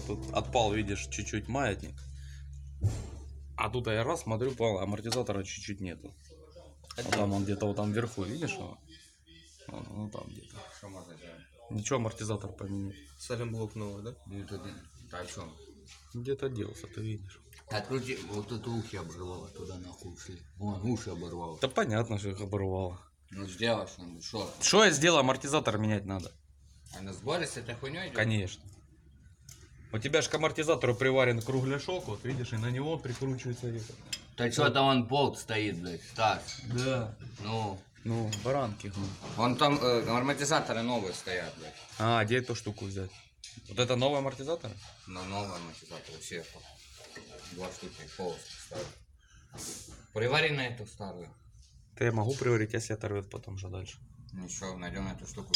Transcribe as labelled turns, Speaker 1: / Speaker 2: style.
Speaker 1: тут отпал, видишь, чуть-чуть маятник. А тут я раз смотрю, понял, амортизатора чуть-чуть нету. Вот там он где-то вот там вверху, видишь его? Ну там где-то.
Speaker 2: Что можно делать?
Speaker 1: Ничего, амортизатор поменять.
Speaker 3: Саленблок новый, да?
Speaker 2: Ну тут, да о чем?
Speaker 1: Где-то делся, ты видишь.
Speaker 2: Открути, вот это уши обрывало, туда нахуй ушли. Вон, уши оборвало.
Speaker 1: Да понятно, что их оборвало.
Speaker 2: Ну сделай что-нибудь, что?
Speaker 1: Что я сделал? Амортизатор менять надо.
Speaker 2: А на сборе с этой хуйней идет?
Speaker 1: Конечно. У тебя же к амортизатору приварен кругляшок, вот видишь, и на него прикручивается это.
Speaker 2: Да что там он болт стоит, блядь, Стас?
Speaker 1: Да.
Speaker 2: Ну,
Speaker 1: баранки.
Speaker 2: вон там амортизаторы новые стоят, блядь.
Speaker 1: А, где эту штуку взять? Вот это новый амортизатор?
Speaker 2: На новые амортизаторы сверху. 2 штуки полоски ставят. Привари на эту старую.
Speaker 1: Да я могу приварить, если оторвет потом же дальше.
Speaker 2: Ничего, найдем эту штуку.